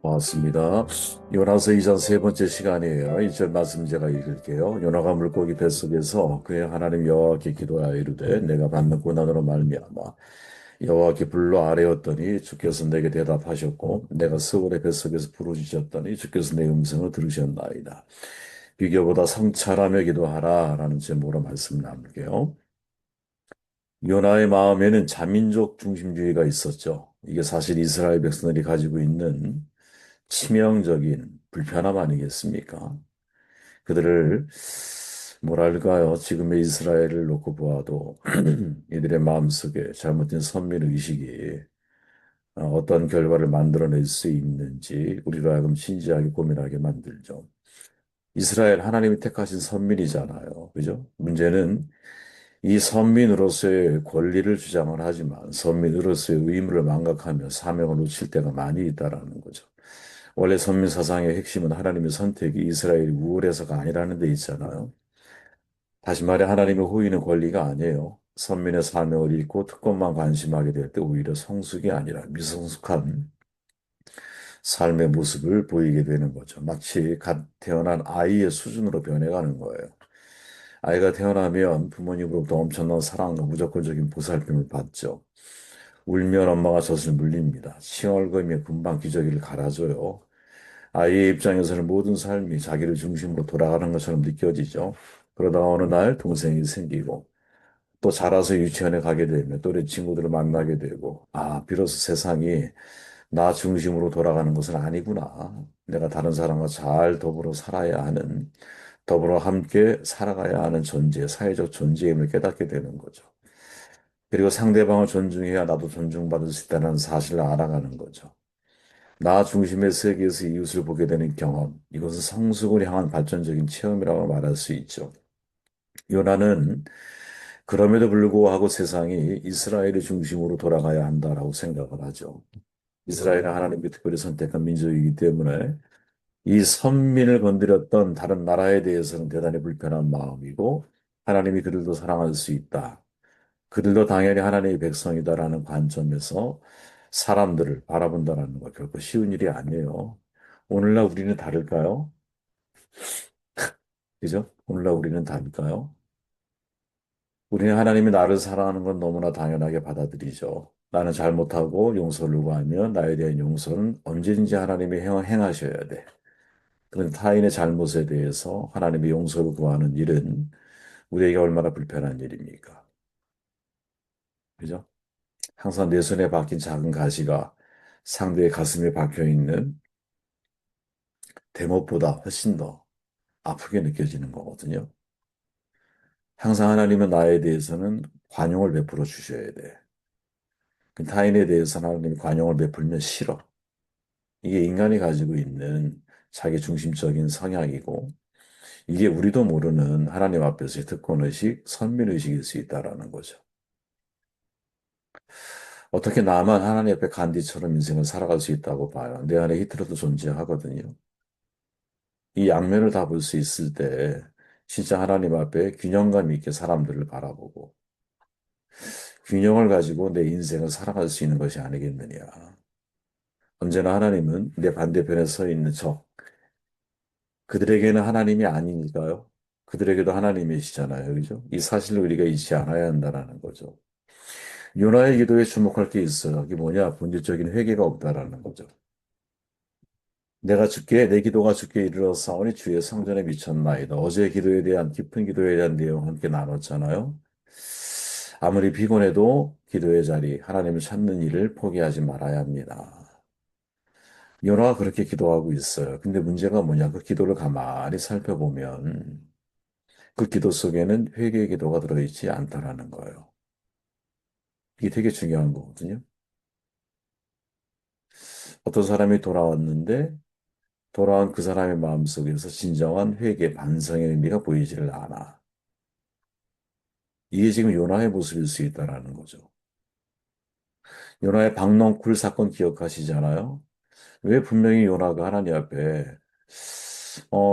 반갑습니다. 요나서 2장 세 번째 시간이에요. 1절 말씀 제가 읽을게요. 요나가 물고기 뱃속에서 그의 하나님 여호와께 기도하여 이르되 내가 받는 고난으로 말미암아 여호와께 불러 아뢰었더니 주께서 내게 대답하셨고 내가 스올의 뱃속에서 부르짖었더니 주께서 내 음성을 들으셨나이다. 비교보다 성찰하며 기도하라 라는 제목으로 말씀 나눌게요. 요나의 마음에는 자민족 중심주의가 있었죠. 이게 사실 이스라엘 백성들이 가지고 있는 치명적인 불편함 아니겠습니까? 그들을 뭐랄까요? 지금의 이스라엘을 놓고 보아도 이들의 마음속에 잘못된 선민 의식이 어떤 결과를 만들어낼 수 있는지 우리로 하여금 진지하게 고민하게 만들죠. 이스라엘 하나님이 택하신 선민이잖아요. 그죠? 문제는 이 선민으로서의 권리를 주장을 하지만 선민으로서의 의무를 망각하며 사명을 놓칠 때가 많이 있다라는 거죠. 원래 선민 사상의 핵심은 하나님의 선택이 이스라엘이 우월해서가 아니라는 데 있잖아요. 다시 말해 하나님의 호의는 권리가 아니에요. 선민의 사명을 잃고 특권만 관심하게 될 때 오히려 성숙이 아니라 미성숙한 삶의 모습을 보이게 되는 거죠. 마치 갓 태어난 아이의 수준으로 변해가는 거예요. 아이가 태어나면 부모님으로부터 엄청난 사랑과 무조건적인 보살핌을 받죠. 울면 엄마가 젖을 물립니다. 칭얼거리며 금방 기저귀를 갈아줘요. 아이의 입장에서는 모든 삶이 자기를 중심으로 돌아가는 것처럼 느껴지죠. 그러다가 어느 날 동생이 생기고 또 자라서 유치원에 가게 되면 또래 친구들을 만나게 되고 비로소 세상이 나 중심으로 돌아가는 것은 아니구나. 내가 다른 사람과 잘 더불어 살아야 하는, 더불어 함께 살아가야 하는 존재, 사회적 존재임을 깨닫게 되는 거죠. 그리고 상대방을 존중해야 나도 존중받을 수 있다는 사실을 알아가는 거죠. 나 중심의 세계에서 이웃을 보게 되는 경험, 이것은 성숙을 향한 발전적인 체험이라고 말할 수 있죠. 요나는 그럼에도 불구하고 세상이 이스라엘의 중심으로 돌아가야 한다라고 생각을 하죠. 이스라엘은 하나님이 특별히 선택한 민족이기 때문에 이 선민을 건드렸던 다른 나라에 대해서는 대단히 불편한 마음이고 하나님이 그들도 사랑할 수 있다. 그들도 당연히 하나님의 백성이다라는 관점에서 사람들을 바라본다라는 거 결코 쉬운 일이 아니에요. 오늘날 우리는 다를까요? 그죠? 오늘날 우리는 다를까요? 우리는 하나님이 나를 사랑하는 건 너무나 당연하게 받아들이죠. 나는 잘못하고 용서를 구하면 나에 대한 용서는 언제든지 하나님이 행하셔야 돼. 그런 타인의 잘못에 대해서 하나님의 용서를 구하는 일은 우리에게 얼마나 불편한 일입니까? 그죠? 항상 내 손에 박힌 작은 가시가 상대의 가슴에 박혀 있는 대못보다 훨씬 더 아프게 느껴지는 거거든요. 항상 하나님은 나에 대해서는 관용을 베풀어 주셔야 돼. 그 타인에 대해서는 하나님이 관용을 베풀면 싫어. 이게 인간이 가지고 있는 자기 중심적인 성향이고 이게 우리도 모르는 하나님 앞에서의 특권의식, 선민의식일 수 있다라는 거죠. 어떻게 나만 하나님 앞에 간디처럼 인생을 살아갈 수 있다고 봐요. 내 안에 히트러도 존재하거든요. 이 양면을 다 볼 수 있을 때 진짜 하나님 앞에 균형감 있게 사람들을 바라보고 균형을 가지고 내 인생을 살아갈 수 있는 것이 아니겠느냐. 언제나 하나님은 내 반대편에 서 있는 그들에게는 하나님이 아니니까요. 그들에게도 하나님이시잖아요. 그죠? 이 사실을 우리가 잊지 않아야 한다는 거죠. 요나의 기도에 주목할 게 있어요. 그게 뭐냐? 본질적인 회개가 없다라는 거죠. 내 기도가 주께 이르렀사오니 주의 성전에 미쳤나이다. 어제 기도에 대한 깊은 기도에 대한 내용 함께 나눴잖아요. 아무리 피곤해도 기도의 자리, 하나님을 찾는 일을 포기하지 말아야 합니다. 요나가 그렇게 기도하고 있어요. 근데 문제가 뭐냐? 그 기도를 가만히 살펴보면 그 기도 속에는 회개의 기도가 들어있지 않다라는 거예요. 이게 되게 중요한 거거든요. 어떤 사람이 돌아왔는데 돌아온 그 사람의 마음속에서 진정한 회개, 반성의 의미가 보이지를 않아. 이게 지금 요나의 모습일 수 있다라는 거죠. 요나의 박농쿨 사건 기억하시잖아요? 왜 분명히 요나가 하나님 앞에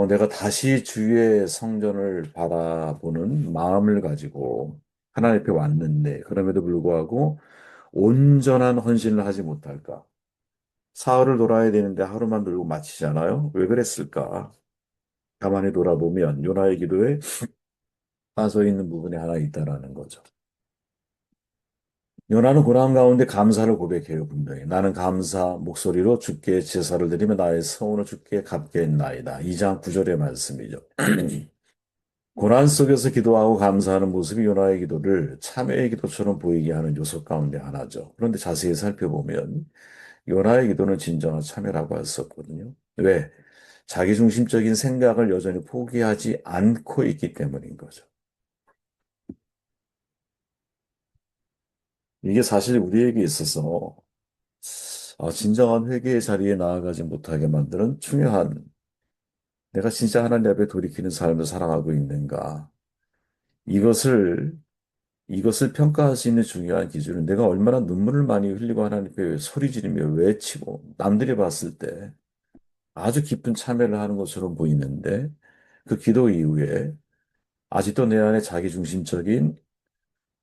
내가 다시 주의 성전을 바라보는 마음을 가지고 하나님 앞에 왔는데 그럼에도 불구하고 온전한 헌신을 하지 못할까? 사흘을 돌아야 되는데 하루만 돌고 마치잖아요. 왜 그랬을까? 가만히 돌아보면 요나의 기도에 빠져 있는 부분이 하나 있다라는 거죠. 요나는 고난 가운데 감사를 고백해요, 분명히. 나는 감사 목소리로 주께 제사를 드리며 나의 서운을 주께 갚게 했나이다. 2장 9절의 말씀이죠. 고난 속에서 기도하고 감사하는 모습이 요나의 기도를 참회의 기도처럼 보이게 하는 요소 가운데 하나죠. 그런데 자세히 살펴보면 요나의 기도는 진정한 참회라고 할 수 없거든요. 왜? 자기중심적인 생각을 여전히 포기하지 않고 있기 때문인 거죠. 이게 사실 우리에게 있어서 진정한 회개의 자리에 나아가지 못하게 만드는 중요한 내가 진짜 하나님 앞에 돌이키는 삶을 살아가고 있는가. 이것을 이것을 평가할 수 있는 중요한 기준은 내가 얼마나 눈물을 많이 흘리고 하나님께 소리 지르며 외치고 남들이 봤을 때 아주 깊은 참회를 하는 것처럼 보이는데 그 기도 이후에 아직도 내 안에 자기중심적인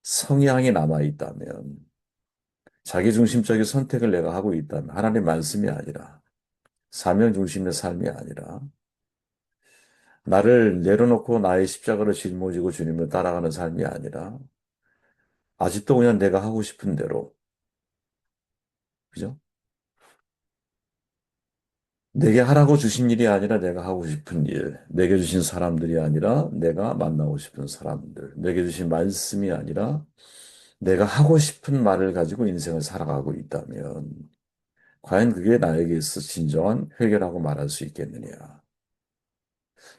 성향이 남아 있다면 자기중심적인 선택을 내가 하고 있다면 하나님 말씀이 아니라 사명 중심의 삶이 아니라 나를 내려놓고 나의 십자가를 짊어지고 주님을 따라가는 삶이 아니라 아직도 그냥 내가 하고 싶은 대로 그죠? 내게 하라고 주신 일이 아니라 내가 하고 싶은 일, 내게 주신 사람들이 아니라 내가 만나고 싶은 사람들, 내게 주신 말씀이 아니라 내가 하고 싶은 말을 가지고 인생을 살아가고 있다면 과연 그게 나에게 있어 진정한 회개라고 말할 수 있겠느냐?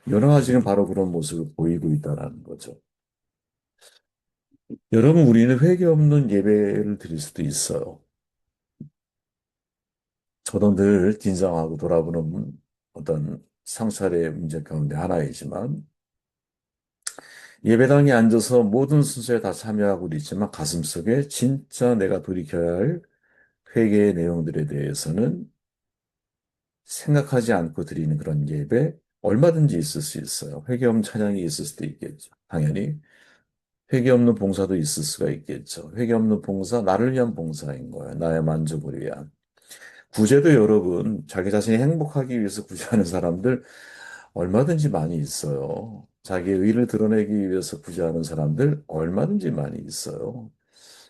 요나가 지금 바로 그런 모습을 보이고 있다는 거죠. 여러분, 우리는 회개 없는 예배를 드릴 수도 있어요. 저도 늘 긴장하고 돌아보는 어떤 상찰의 문제 가운데 하나이지만 예배당에 앉아서 모든 순서에 다 참여하고 있지만 가슴속에 진짜 내가 돌이켜야 할 회개의 내용들에 대해서는 생각하지 않고 드리는 그런 예배 얼마든지 있을 수 있어요. 회개 없는 찬양이 있을 수도 있겠죠. 당연히 회개 없는 봉사도 있을 수가 있겠죠. 회개 없는 봉사, 나를 위한 봉사인 거예요. 나의 만족을 위한. 구제도 여러분, 자기 자신이 행복하기 위해서 구제하는 사람들 얼마든지 많이 있어요. 자기의 의를 드러내기 위해서 구제하는 사람들 얼마든지 많이 있어요.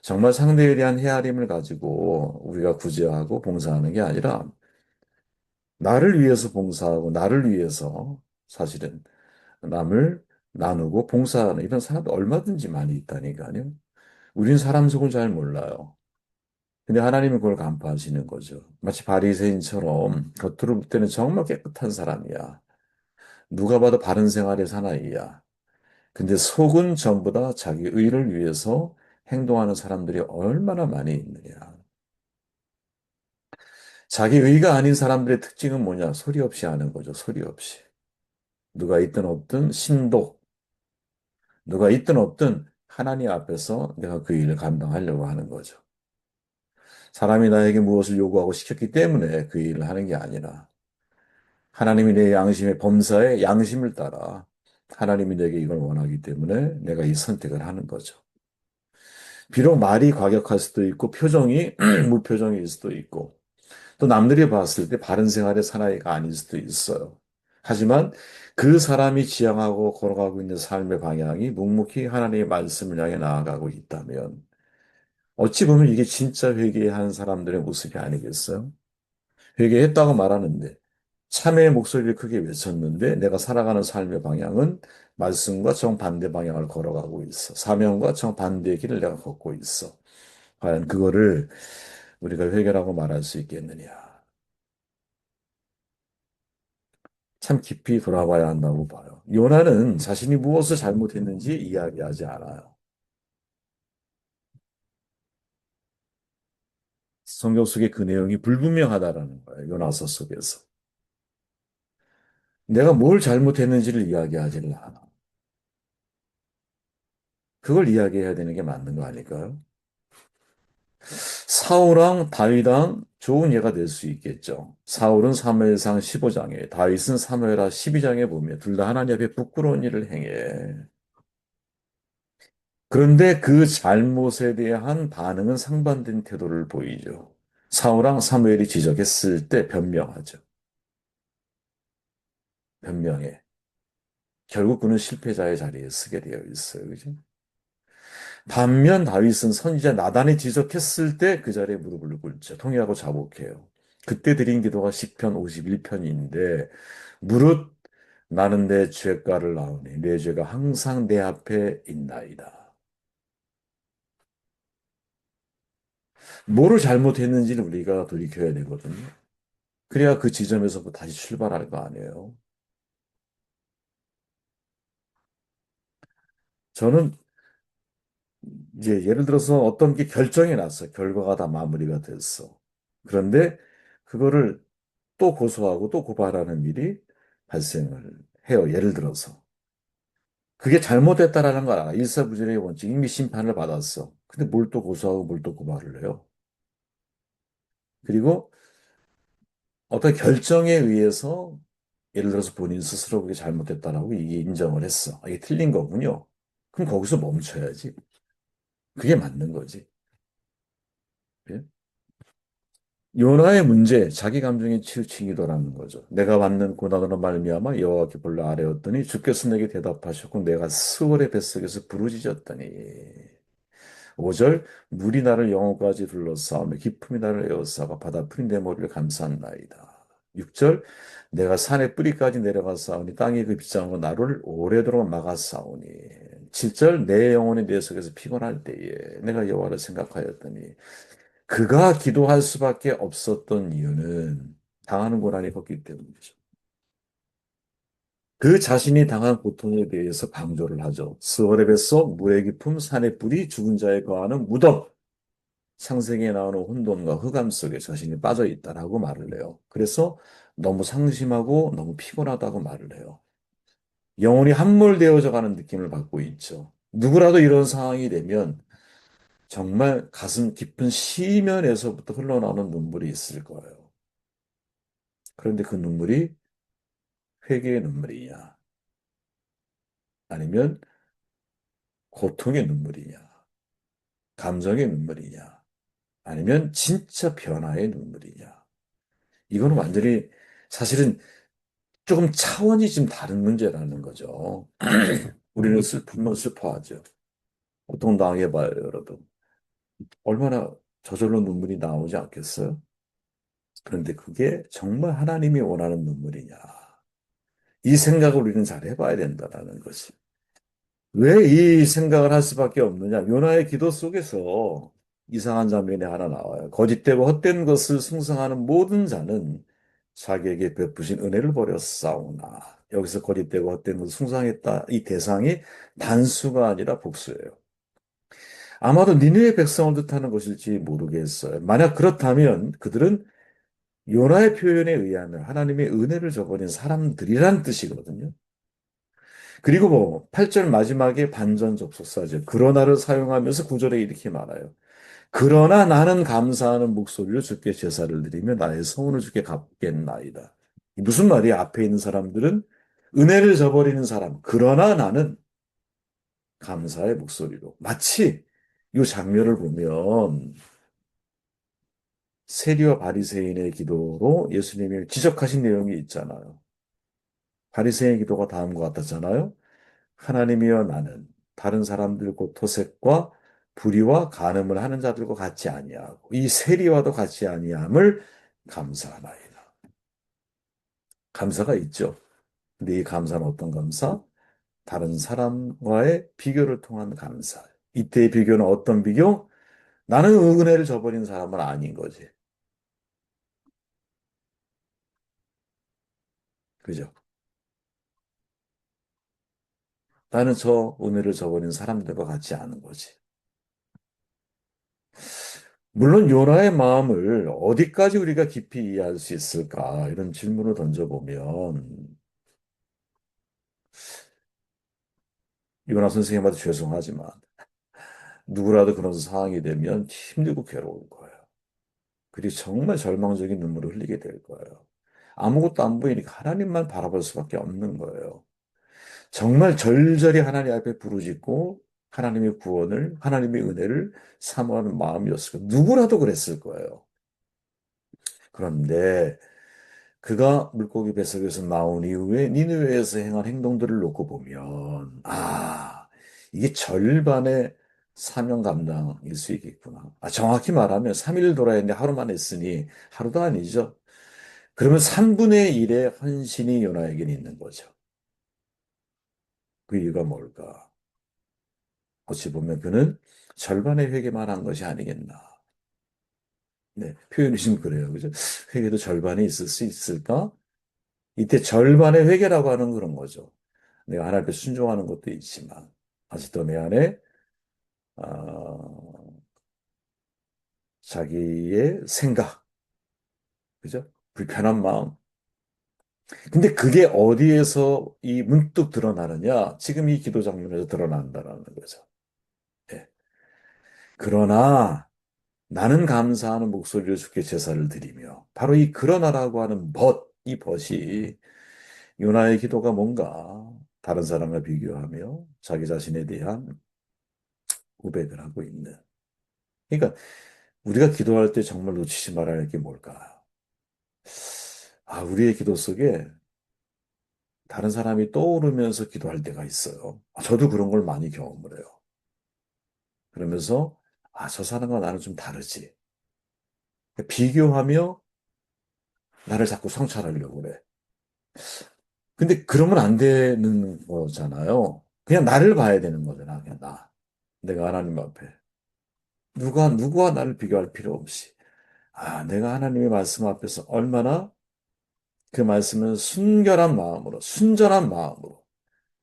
정말 상대에 대한 헤아림을 가지고 우리가 구제하고 봉사하는 게 아니라 나를 위해서 봉사하고 나를 위해서 사실은 남을 나누고 봉사하는 이런 사람들 얼마든지 많이 있다니까요. 우린 사람 속을 잘 몰라요. 근데 하나님은 그걸 간파하시는 거죠. 마치 바리새인처럼 겉으로 볼 때는 정말 깨끗한 사람이야. 누가 봐도 바른 생활의 사나이야. 근데 속은 전부 다 자기 의를 위해서 행동하는 사람들이 얼마나 많이 있느냐. 자기 의가 아닌 사람들의 특징은 뭐냐? 소리 없이 하는 거죠. 소리 없이. 누가 있든 없든 신독, 누가 있든 없든 하나님 앞에서 내가 그 일을 감당하려고 하는 거죠. 사람이 나에게 무엇을 요구하고 시켰기 때문에 그 일을 하는 게 아니라 하나님이 내 양심의 범사에 양심을 따라 하나님이 내게 이걸 원하기 때문에 내가 이 선택을 하는 거죠. 비록 말이 과격할 수도 있고 표정이 무표정일 수도 있고 또 남들이 봤을 때 바른 생활의 사나이가 아닐 수도 있어요. 하지만 그 사람이 지향하고 걸어가고 있는 삶의 방향이 묵묵히 하나님의 말씀을 향해 나아가고 있다면 어찌 보면 이게 진짜 회개한 사람들의 모습이 아니겠어요? 회개했다고 말하는데 참회의 목소리를 크게 외쳤는데 내가 살아가는 삶의 방향은 말씀과 정반대 방향을 걸어가고 있어. 사명과 정반대의 길을 내가 걷고 있어. 과연 그거를 우리가 회개라고 말할 수 있겠느냐. 참 깊이 돌아봐야 한다고 봐요. 요나는 자신이 무엇을 잘못했는지 이야기하지 않아요. 성경 속에 그 내용이 불분명하다라는 거예요. 요나서 속에서. 내가 뭘 잘못했는지를 이야기하지를 않아. 그걸 이야기해야 되는 게 맞는 거 아닐까요? 사울왕 다윗왕 좋은 예가 될 수 있겠죠. 사울은 사무엘상 15장에 다윗은 사무엘하 12장에 보면 둘 다 하나님 앞에 부끄러운 일을 행해. 그런데 그 잘못에 대한 반응은 상반된 태도를 보이죠. 사울왕 사무엘이 지적했을 때 변명하죠. 변명해. 결국 그는 실패자의 자리에 서게 되어 있어요. 그죠? 반면 다윗은 선지자 나단이 지적했을 때 그 자리에 무릎을 꿇죠. 통회하고 자복해요. 그때 드린 기도가 시편 51편인데 무릇 나는 내 죄가를 나오니 내 죄가 항상 내 앞에 있나이다. 뭐를 잘못했는지는 우리가 돌이켜야 되거든요. 그래야 그 지점에서부터 다시 출발할 거 아니에요. 저는 이제 예를 들어서 어떤 게 결정이 났어. 결과가 다 마무리가 됐어. 그런데 그거를 또 고소하고 또 고발하는 일이 발생을 해요. 예를 들어서. 그게 잘못됐다라는 걸 알아. 일사부진의 원칙, 이미 심판을 받았어. 근데 뭘 또 고소하고 뭘 또 고발을 해요. 그리고 어떤 결정에 의해서 예를 들어서 본인 스스로 그게 잘못됐다라고 이게 인정을 했어. 아, 이게 틀린 거군요. 그럼 거기서 멈춰야지. 그게 맞는 거지. 예? 요나의 문제, 자기 감정에 치우친 기도라는 거죠. 내가 받는 고난으로 말미암아 여호와께 불러 아뢰었더니 주께서 내게 대답하셨고 내가 스월의 뱃속에서 부르짖었더니 5절 물이 나를 영혼까지 둘러싸며 기품이 나를 에워싸가 바다 풀이 내 머리를 감쌌나이다. 6절 내가 산의 뿌리까지 내려가 싸우니 땅이 그 빗장으로 나를 오래도록 막아 싸우니 7절 내 영혼이 내 속에서 피곤할 때에 내가 여호와를 생각하였더니 그가 기도할 수밖에 없었던 이유는 당하는 고난이 컸기 때문이죠. 그 자신이 당한 고통에 대해서 강조를 하죠. 스월의 뱃속, 물의 깊음, 산의 뿌리, 죽은 자의 거하는 무덤, 상생에 나오는 혼돈과 흑암 속에 자신이 빠져 있다라고 말을 해요. 그래서 너무 상심하고 너무 피곤하다고 말을 해요. 영혼이 함몰되어져 가는 느낌을 받고 있죠. 누구라도 이런 상황이 되면 정말 가슴 깊은 시면에서부터 흘러나오는 눈물이 있을 거예요. 그런데 그 눈물이 회개의 눈물이냐, 아니면 고통의 눈물이냐, 감정의 눈물이냐, 아니면 진짜 변화의 눈물이냐. 이거는 완전히 사실은 조금 차원이 좀 다른 문제라는 거죠. 우리는 슬프면 슬퍼하죠. 고통당해봐요, 여러분. 얼마나 저절로 눈물이 나오지 않겠어요? 그런데 그게 정말 하나님이 원하는 눈물이냐. 이 생각을 우리는 잘 해봐야 된다는 것이. 왜 이 생각을 할 수밖에 없느냐? 요나의 기도 속에서 이상한 장면이 하나 나와요. 거짓되고 헛된 것을 숭상하는 모든 자는 자기에게 베푸신 은혜를 버려 싸우나. 여기서 거짓되고 헛된 것을 숭상했다. 이 대상이 단수가 아니라 복수예요. 아마도 니느웨 백성을 뜻하는 것일지 모르겠어요. 만약 그렇다면 그들은 요나의 표현에 의하면 하나님의 은혜를 저버린 사람들이란 뜻이거든요. 그리고 뭐 8절 마지막에 반전 접속사죠. 그러나를 사용하면서 9절에 이렇게 말해요. 그러나 나는 감사하는 목소리로 주께 제사를 드리며 나의 소원을 주께 갚겠나이다. 무슨 말이야? 앞에 있는 사람들은 은혜를 저버리는 사람. 그러나 나는 감사의 목소리로. 마치 이 장면을 보면 세리와 바리새인의 기도로 예수님이 지적하신 내용이 있잖아요. 바리새인의 기도가 다음과 같았잖아요. 하나님이여 나는 다른 사람들 곧 토색과 불의와 간음을 하는 자들과 같지 아니하고 이 세리와도 같지 아니함을 감사하나이다. 감사가 있죠. 근데 이 감사는 어떤 감사? 다른 사람과의 비교를 통한 감사. 이때의 비교는 어떤 비교? 나는 은혜를 저버린 사람은 아닌 거지. 그죠? 나는 저 은혜를 저버린 사람들과 같지 않은 거지. 물론 요나의 마음을 어디까지 우리가 깊이 이해할 수 있을까? 이런 질문을 던져보면 요나 선생님한테 죄송하지만 누구라도 그런 상황이 되면 힘들고 괴로울 거예요. 그리고 정말 절망적인 눈물을 흘리게 될 거예요. 아무것도 안 보이니까 하나님만 바라볼 수밖에 없는 거예요. 정말 절절히 하나님 앞에 부르짖고 하나님의 구원을, 하나님의 은혜를 사모하는 마음이었을 거예요. 누구라도 그랬을 거예요. 그런데 그가 물고기 뱃속에서 나온 이후에 니느웨에서 행한 행동들을 놓고 보면, 이게 절반의 사명 감당일 수 있겠구나. 정확히 말하면 3일 돌아야 했는데 하루만 했으니 하루도 아니죠. 그러면 3분의 1의 헌신이 요나에게는 있는 거죠. 그 이유가 뭘까? 어찌 보면 그는 절반의 회개만 한 것이 아니겠나. 네, 표현이 좀 그래요. 그죠? 회개도 절반이 있을 수 있을까? 이때 절반의 회개라고 하는 그런 거죠. 내가 하나님 앞에 순종하는 것도 있지만, 아직도 내 안에, 아, 자기의 생각, 그죠? 불편한 마음. 근데 그게 어디에서 이 문득 드러나느냐? 지금 이 기도 장면에서 드러난다라는 거죠. 예. 그러나 나는 감사하는 목소리를 주께 제사를 드리며, 바로 이 그러나라고 하는 이 벗이 요나의 기도가 뭔가 다른 사람과 비교하며 자기 자신에 대한 고백을 하고 있는. 그러니까 우리가 기도할 때 정말 놓치지 말아야 할 게 뭘까? 우리의 기도 속에 다른 사람이 떠오르면서 기도할 때가 있어요. 저도 그런 걸 많이 경험을 해요. 그러면서, 저 사람과 나는 좀 다르지. 비교하며 나를 자꾸 성찰하려고 그래. 근데 그러면 안 되는 거잖아요. 그냥 나를 봐야 되는 거잖아. 그냥 나. 내가 하나님 앞에. 누구와 나를 비교할 필요 없이. 내가 하나님의 말씀 앞에서 얼마나 그 말씀을 순결한 마음으로, 순전한 마음으로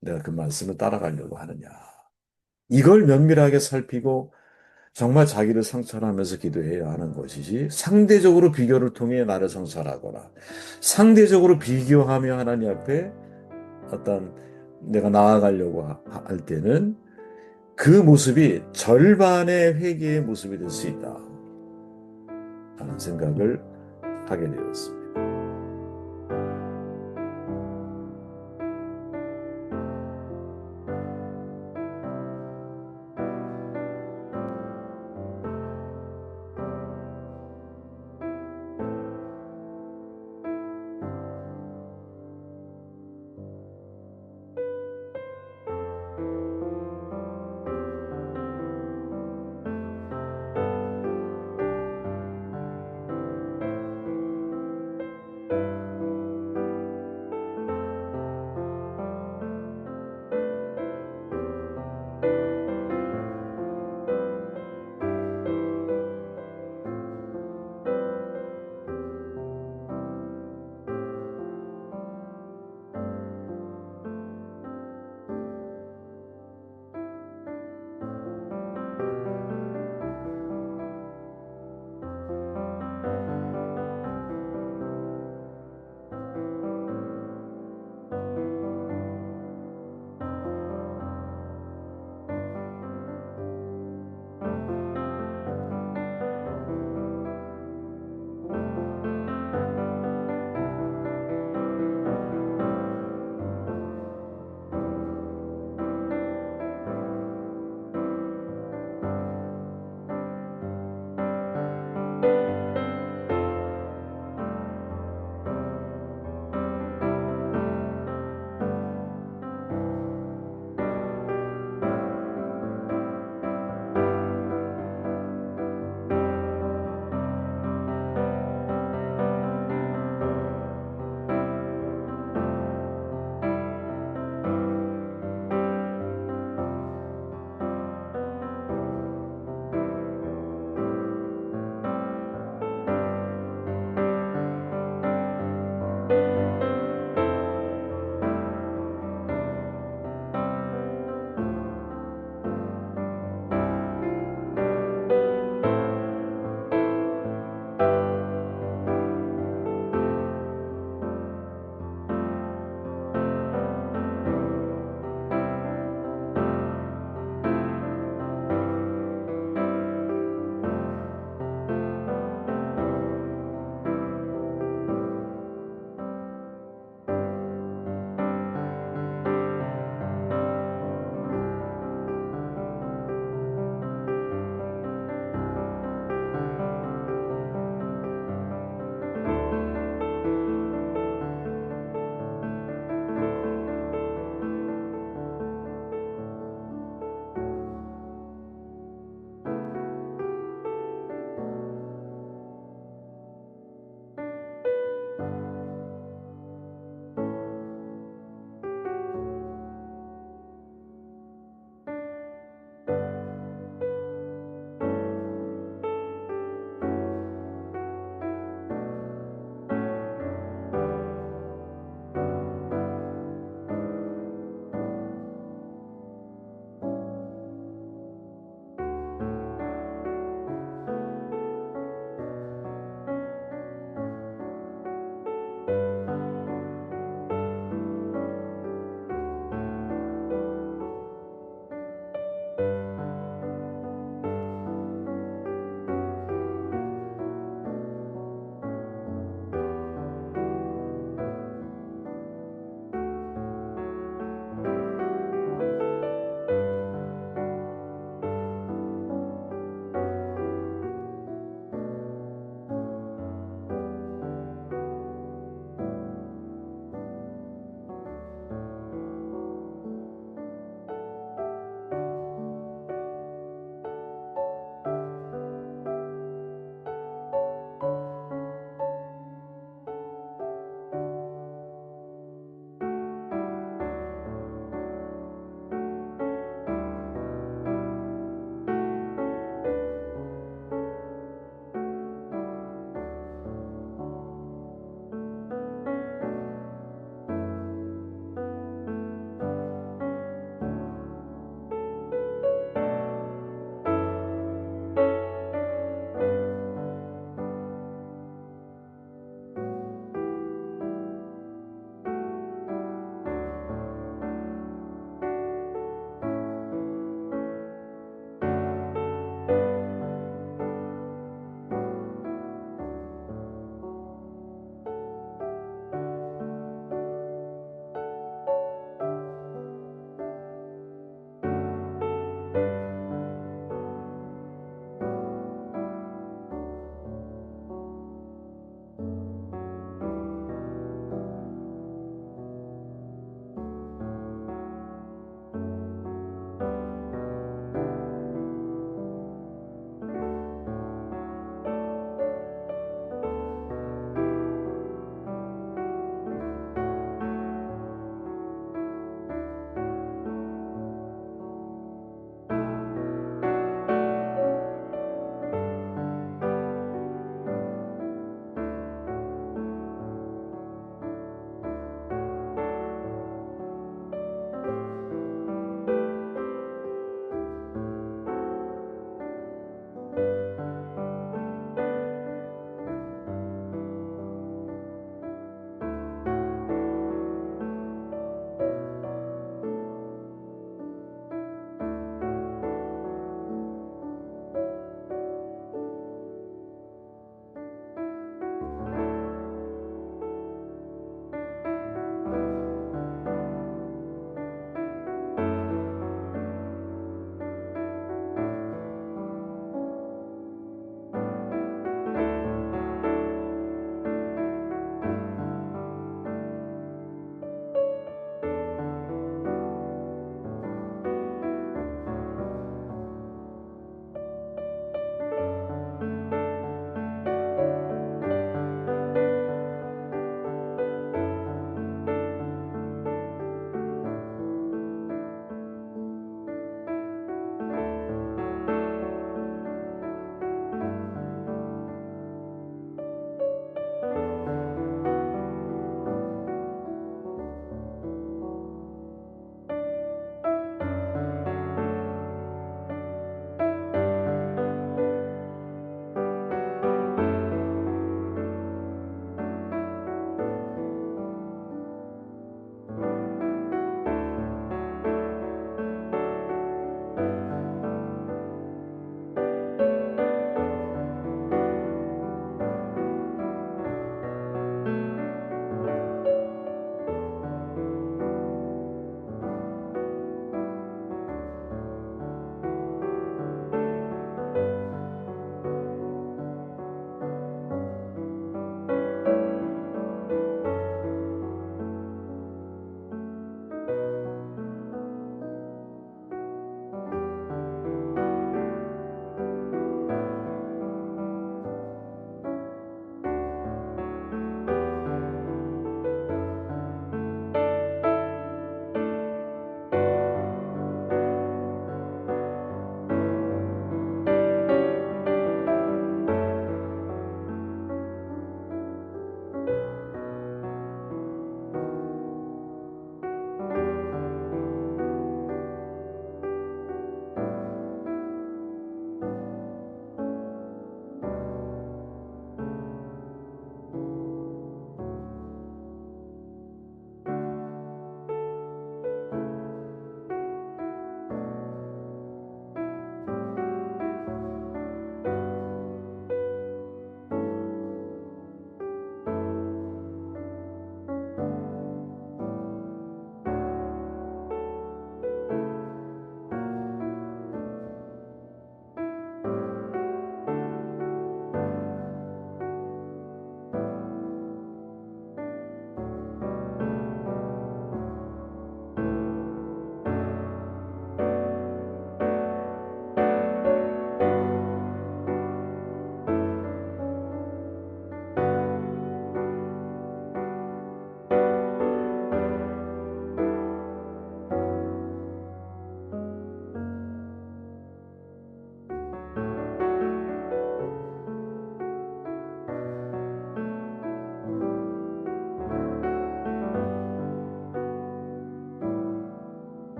내가 그 말씀을 따라가려고 하느냐. 이걸 면밀하게 살피고 정말 자기를 성찰하면서 기도해야 하는 것이지 상대적으로 비교를 통해 나를 성찰하거나 상대적으로 비교하며 하나님 앞에 어떤 내가 나아가려고 할 때는 그 모습이 절반의 회개의 모습이 될 수 있다 하는 생각을 하게 되었습니다.